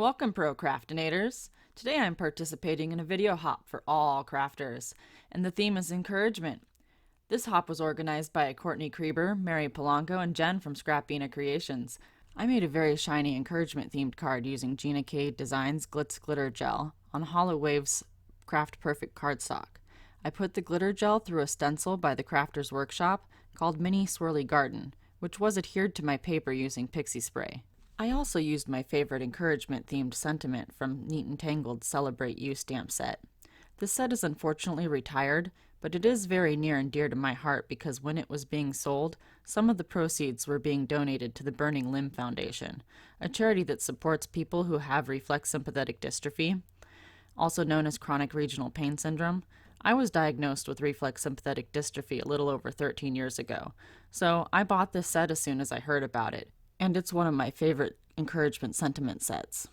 Welcome, Procraftinators! Today I'm participating in a video hop for all crafters, and the theme is encouragement. This hop was organized by Courtney Kreeber, Polanco and Jenn from Scrapbena Creations. I made a very shiny encouragement themed card using Gina Designs Glitz glitter gel on Hollow Waves Craft Perfect cardstock. I put the glitter gel through a stencil by the Crafter's Workshop called Mini Swirly Garden, which was adhered to my paper using Pixie Spray. I also used my favorite encouragement-themed sentiment from Neat and Tangled's Celebrate You stamp set. This set is unfortunately retired, but it is very near and dear to my heart because when it was being sold, some of the proceeds were being donated to the Burning Limb Foundation, a charity that supports people who have reflex sympathetic dystrophy, also known as chronic regional pain syndrome. I was diagnosed with reflex sympathetic dystrophy a little over 13 years ago, so I bought this set as soon as I heard about it, and it's one of my favorite encouragement sentiment sets.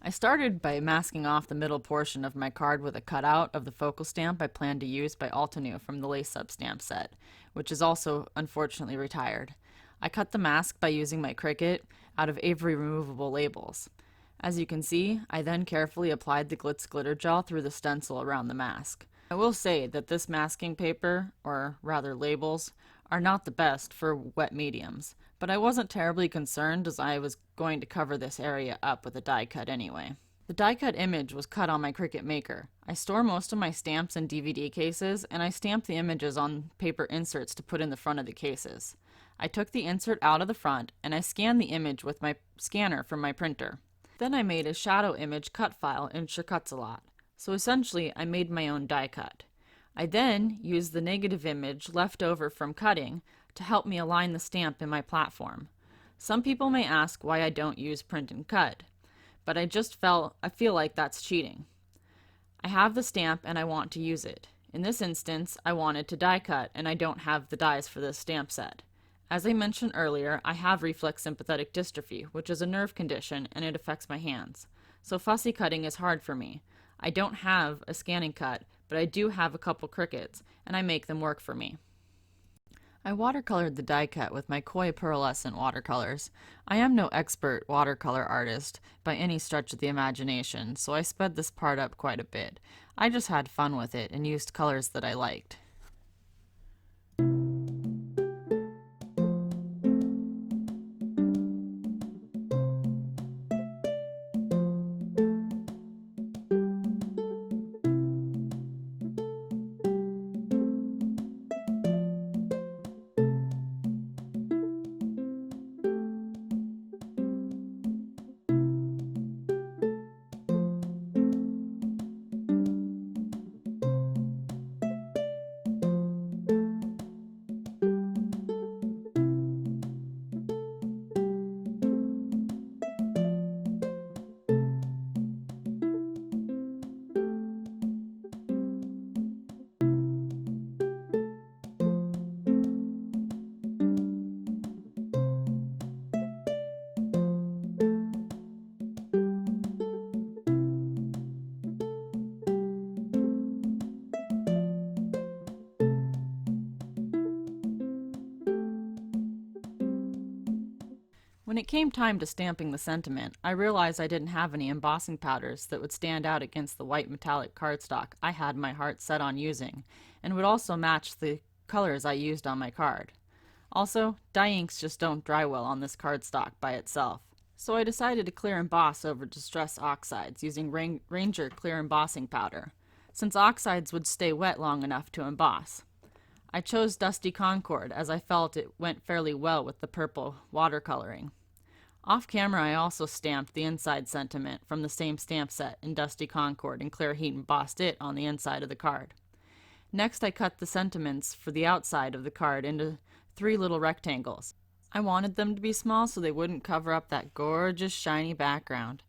I started by masking off the middle portion of my card with a cutout of the focal stamp I planned to use by Altenew from the Lace Up stamp set, which is also unfortunately retired. I cut the mask by using my Cricut out of Avery removable labels. As you can see, I then carefully applied the Glitz glitter gel through the stencil around the mask. I will say that this masking paper, or rather labels, are not the best for wet mediums, but I wasn't terribly concerned as I was going to cover this area up with a die cut anyway. The die cut image was cut on my Cricut Maker. I store most of my stamps in DVD cases, and I stamp the images on paper inserts to put in the front of the cases. I took the insert out of the front, and I scanned the image with my scanner from my printer. Then I made a shadow image cut file in Shirkuts-A-Lot. So essentially, I made my own die cut. I then used the negative image left over from cutting to help me align the stamp in my platform. Some people may ask why I don't use print and cut, but I feel like that's cheating. I have the stamp and I want to use it. In this instance, I wanted to die cut and I don't have the dies for this stamp set. As I mentioned earlier, I have reflex sympathetic dystrophy, which is a nerve condition and it affects my hands. So fussy cutting is hard for me. I don't have a scanning cut, but I do have a couple Cricuts, and I make them work for me. I watercolored the die cut with my Koi pearlescent watercolors. I am no expert watercolor artist by any stretch of the imagination, so I sped this part up quite a bit. I just had fun with it and used colors that I liked. When it came time to stamping the sentiment, I realized I didn't have any embossing powders that would stand out against the white metallic cardstock I had my heart set on using, and would also match the colors I used on my card. Also, dye inks just don't dry well on this cardstock by itself, so I decided to clear emboss over distress oxides using Ranger clear embossing powder, since oxides would stay wet long enough to emboss. I chose Dusty Concord as I felt it went fairly well with the purple watercoloring. Off camera, I also stamped the inside sentiment from the same stamp set in Dusty Concord and clear heat embossed it on the inside of the card. Next, I cut the sentiments for the outside of the card into 3 little rectangles. I wanted them to be small so they wouldn't cover up that gorgeous shiny background.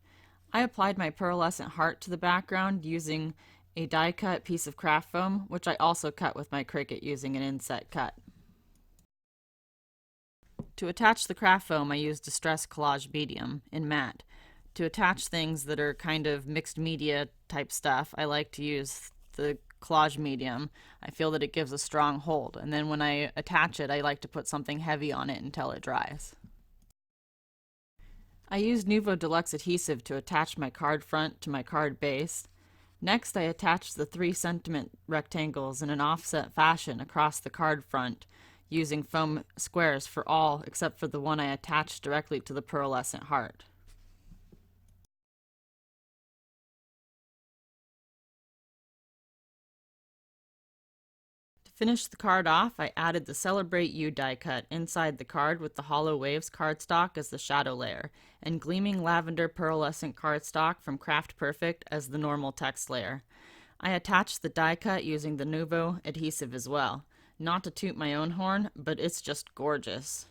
I applied my pearlescent heart to the background using a die cut piece of craft foam, which I also cut with my Cricut using an inset cut. To attach the craft foam, I used Distress Collage Medium in matte. To attach things that are kind of mixed media type stuff, I like to use the collage medium. I feel that it gives a strong hold, and then when I attach it, I like to put something heavy on it until it dries. I used Nuvo Deluxe adhesive to attach my card front to my card base. Next, I attached the 3 cm rectangles in an offset fashion across the card front, using foam squares for all except for the one I attached directly to the pearlescent heart. To finish the card off, I added the Celebrate You die cut inside the card with the Hollow Waves cardstock as the shadow layer, and Gleaming Lavender pearlescent cardstock from Craft Perfect as the normal text layer. I attached the die cut using the Nuvo adhesive as well. Not to toot my own horn, but it's just gorgeous.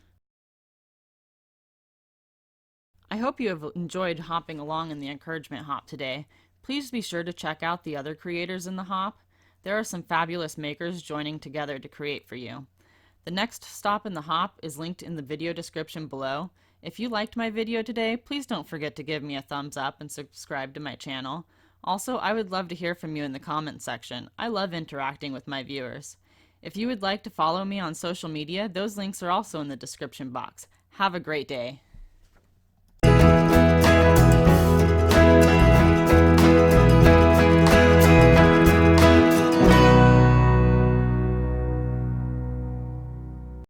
I hope you have enjoyed hopping along in the encouragement hop today. Please be sure to check out the other creators in the hop. There are some fabulous makers joining together to create for you. The next stop in the hop is linked in the video description below. If you liked my video today, please don't forget to give me a thumbs up and subscribe to my channel. Also, I would love to hear from you in the comments section. I love interacting with my viewers. If you would like to follow me on social media, those links are also in the description box. Have a great day.